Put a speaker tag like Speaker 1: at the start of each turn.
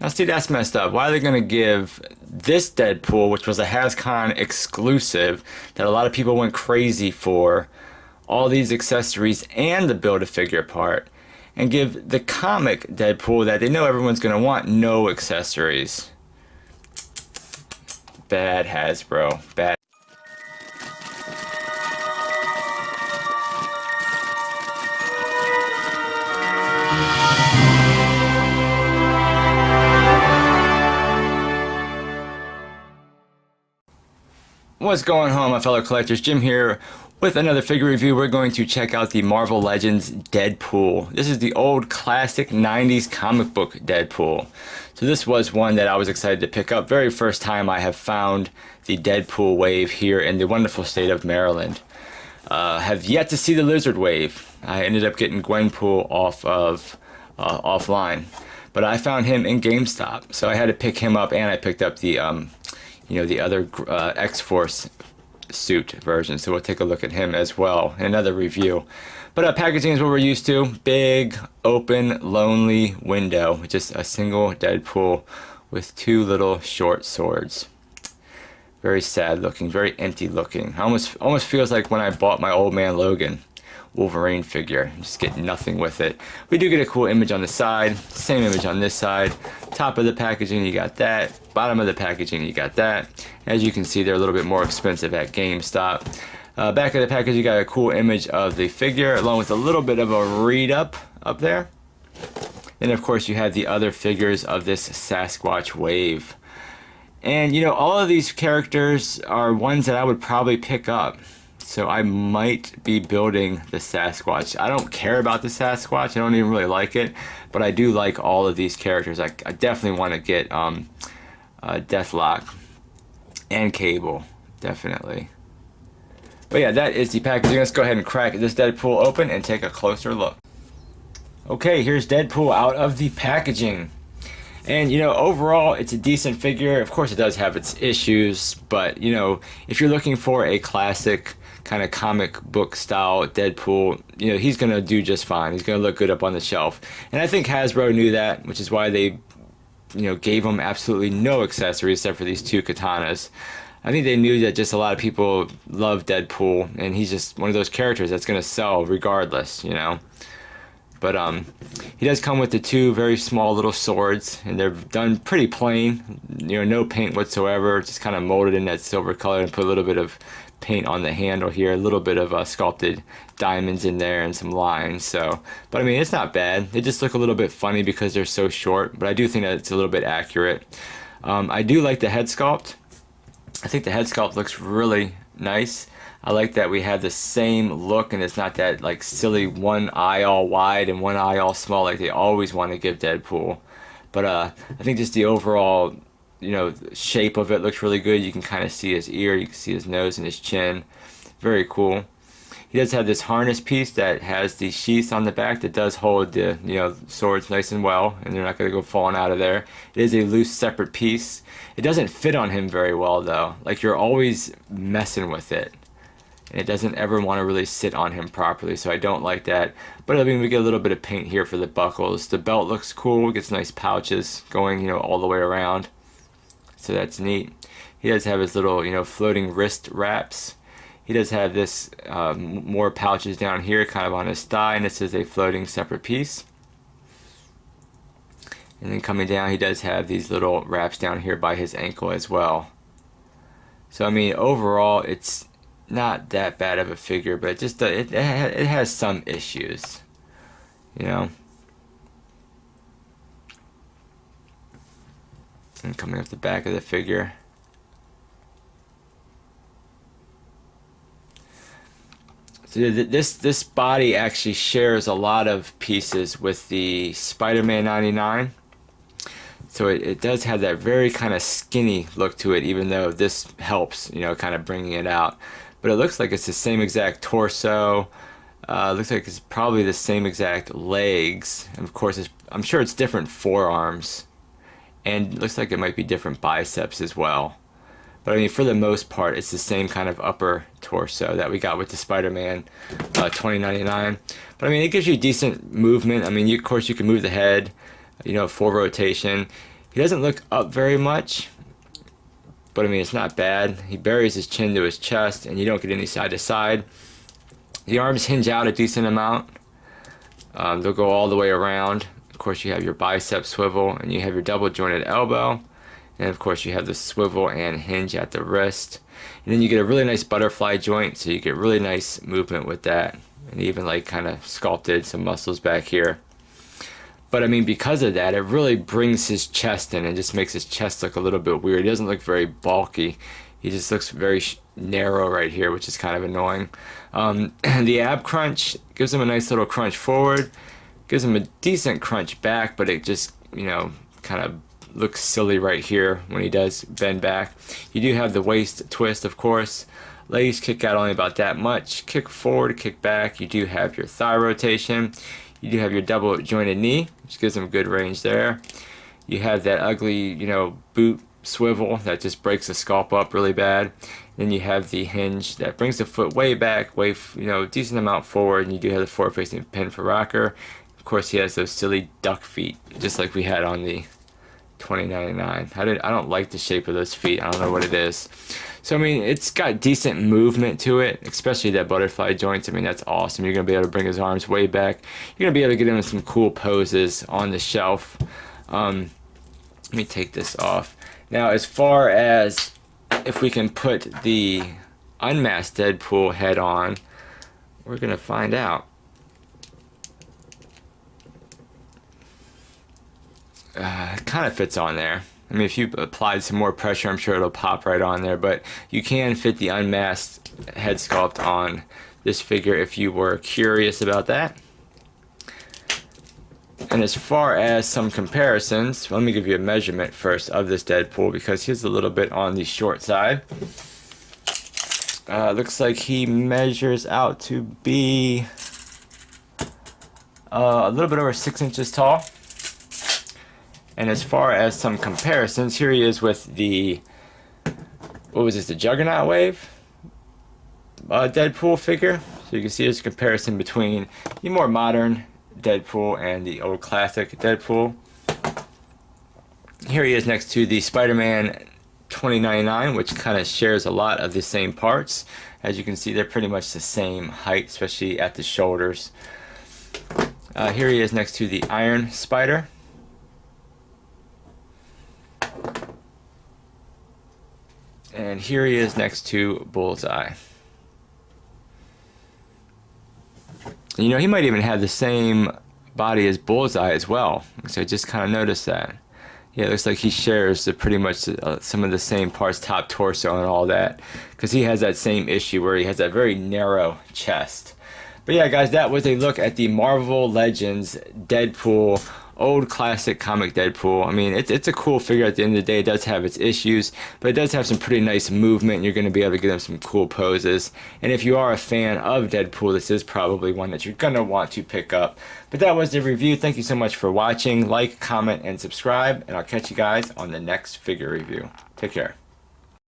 Speaker 1: Now see, that's messed up. Why are they going to give this Deadpool, which was a HasCon exclusive that a lot of people went crazy for, all these accessories and the Build-A-Figure part, and give the comic Deadpool that they know everyone's going to want no accessories? Bad Hasbro. Bad. What's going on, my fellow collectors? Jim here with another figure review. We're going to check out the Marvel Legends Deadpool. This is the old classic 90s comic book Deadpool. So this was one that I was excited to pick up. Very first time I have found the Deadpool wave here in the wonderful state of Maryland. Have yet to see the Lizard wave. I ended up getting Gwenpool off of offline, but I found him in GameStop, so I had to pick him up, and I picked up the the other X-Force suit version, so we'll take a look at him as well in another review. But packaging is what we're used to. Big, open, lonely window. Just a single Deadpool with two little short swords. Very sad looking, very empty looking. Almost feels like when I bought my Old Man Logan Wolverine figure. Just get nothing with it. We do get a cool image on the side, same image on this side. Top of the packaging, you got that. Bottom of the packaging, you got that. As you can see, they're a little bit more expensive at GameStop. Back of the package, you got a cool image of the figure, along with a little bit of a read-up up there. Then, of course, you have the other figures of this Sasquatch wave. And, all of these characters are ones that I would probably pick up. So I might be building the Sasquatch. I don't care about the Sasquatch. I don't even really like it. But I do like all of these characters. I definitely want to get Deathlock and Cable. Definitely. But yeah, that is the packaging. Let's go ahead and crack this Deadpool open and take a closer look. Okay, here's Deadpool out of the packaging. And, overall, it's a decent figure. Of course, it does have its issues. But, if you're looking for a classic kind of comic book style Deadpool, he's going to do just fine. He's going to look good up on the shelf. And I think Hasbro knew that, which is why they, gave him absolutely no accessories except for these two katanas. I think they knew that just a lot of people love Deadpool, and he's just one of those characters that's going to sell regardless, But he does come with the two very small little swords, and they're done pretty plain, no paint whatsoever, just kind of molded in that silver color and put a little bit of paint on the handle here, a little bit of sculpted diamonds in there and some lines. So, but I mean, it's not bad. They just look a little bit funny because they're so short, but I do think that it's a little bit accurate. I do like the head sculpt. I think the head sculpt looks really nice. I like that we have the same look, and it's not that like silly one eye all wide and one eye all small like they always want to give Deadpool. But I think just the overall shape of it looks really good. You can kind of see his ear, you can see his nose and his chin. Very cool. He does have this harness piece that has the sheath on the back that does hold the swords nice and well, and they're not going to go falling out of there. It is a loose separate piece. It doesn't fit on him very well though. Like, you're always messing with it. And it doesn't ever want to really sit on him properly, so I don't like that. But I mean, we get a little bit of paint here for the buckles. The belt looks cool. It gets nice pouches going, all the way around. So that's neat. He does have his little, floating wrist wraps. He does have this more pouches down here, kind of on his thigh, and this is a floating separate piece. And then coming down, he does have these little wraps down here by his ankle as well. So I mean, overall, it's not that bad of a figure, but it just it has some issues, And coming up the back of the figure, so this body actually shares a lot of pieces with the Spider-Man 99. So it does have that very kind of skinny look to it, even though this helps, kind of bringing it out. But it looks like it's the same exact torso. Looks like it's probably the same exact legs. And of course, I'm sure it's different forearms. And it looks like it might be different biceps as well. But I mean, for the most part, it's the same kind of upper torso that we got with the Spider-Man 2099. But I mean, it gives you decent movement. I mean, of course, you can move the head, full rotation. He doesn't look up very much, but I mean, it's not bad. He buries his chin to his chest, and you don't get any side to side. The arms hinge out a decent amount. They'll go all the way around. Of course, you have your bicep swivel, and you have your double jointed elbow. And of course, you have the swivel and hinge at the wrist. And then you get a really nice butterfly joint, so you get really nice movement with that. And even like kind of sculpted some muscles back here. But I mean, because of that, it really brings his chest in and just makes his chest look a little bit weird. He doesn't look very bulky. He just looks very narrow right here, which is kind of annoying. The ab crunch gives him a nice little crunch forward. Gives him a decent crunch back, but it just, you know, kind of looks silly right here when he does bend back. You do have the waist twist, of course. Legs kick out only about that much. Kick forward, kick back. You do have your thigh rotation. You do have your double jointed knee, which gives them good range there. You have that ugly, you know, boot swivel that just breaks the scalp up really bad. Then you have the hinge that brings the foot way back, way, you know, decent amount forward, and you do have the forward facing pin for rocker. Of course, he has those silly duck feet, just like we had on the 2099. I don't like the shape of those feet. I don't know what it is. So I mean, it's got decent movement to it, especially that butterfly joints. I mean, that's awesome. You're gonna be able to bring his arms way back. You're gonna be able to get him in some cool poses on the shelf. Let me take this off. Now, as far as if we can put the unmasked Deadpool head on, we're gonna find out. It kind of fits on there. I mean, if you applied some more pressure, I'm sure it'll pop right on there, but you can fit the unmasked head sculpt on this figure if you were curious about that. And as far as some comparisons, let me give you a measurement first of this Deadpool because he's a little bit on the short side. Looks like he measures out to be a little bit over 6 inches tall. And as far as some comparisons, here he is with the, what was this, the Juggernaut Wave Deadpool figure. So you can see there's a comparison between the more modern Deadpool and the old classic Deadpool. Here he is next to the Spider-Man 2099, which kind of shares a lot of the same parts. As you can see, they're pretty much the same height, especially at the shoulders. Here he is next to the Iron Spider. And here he is next to Bullseye. You know, he might even have the same body as Bullseye as well. So I just kind of noticed that. Yeah, it looks like he shares pretty much some of the same parts, top torso and all that. Because he has that same issue where he has that very narrow chest. But yeah, guys, that was a look at the Marvel Legends Deadpool, old classic comic Deadpool. I mean, it's a cool figure at the end of the day. It does have its issues, but it does have some pretty nice movement. You're going to be able to get him some cool poses. And if you are a fan of Deadpool, this is probably one that you're going to want to pick up. But that was the review. Thank you so much for watching. Like, comment, and subscribe, and I'll catch you guys on the next figure review. Take care.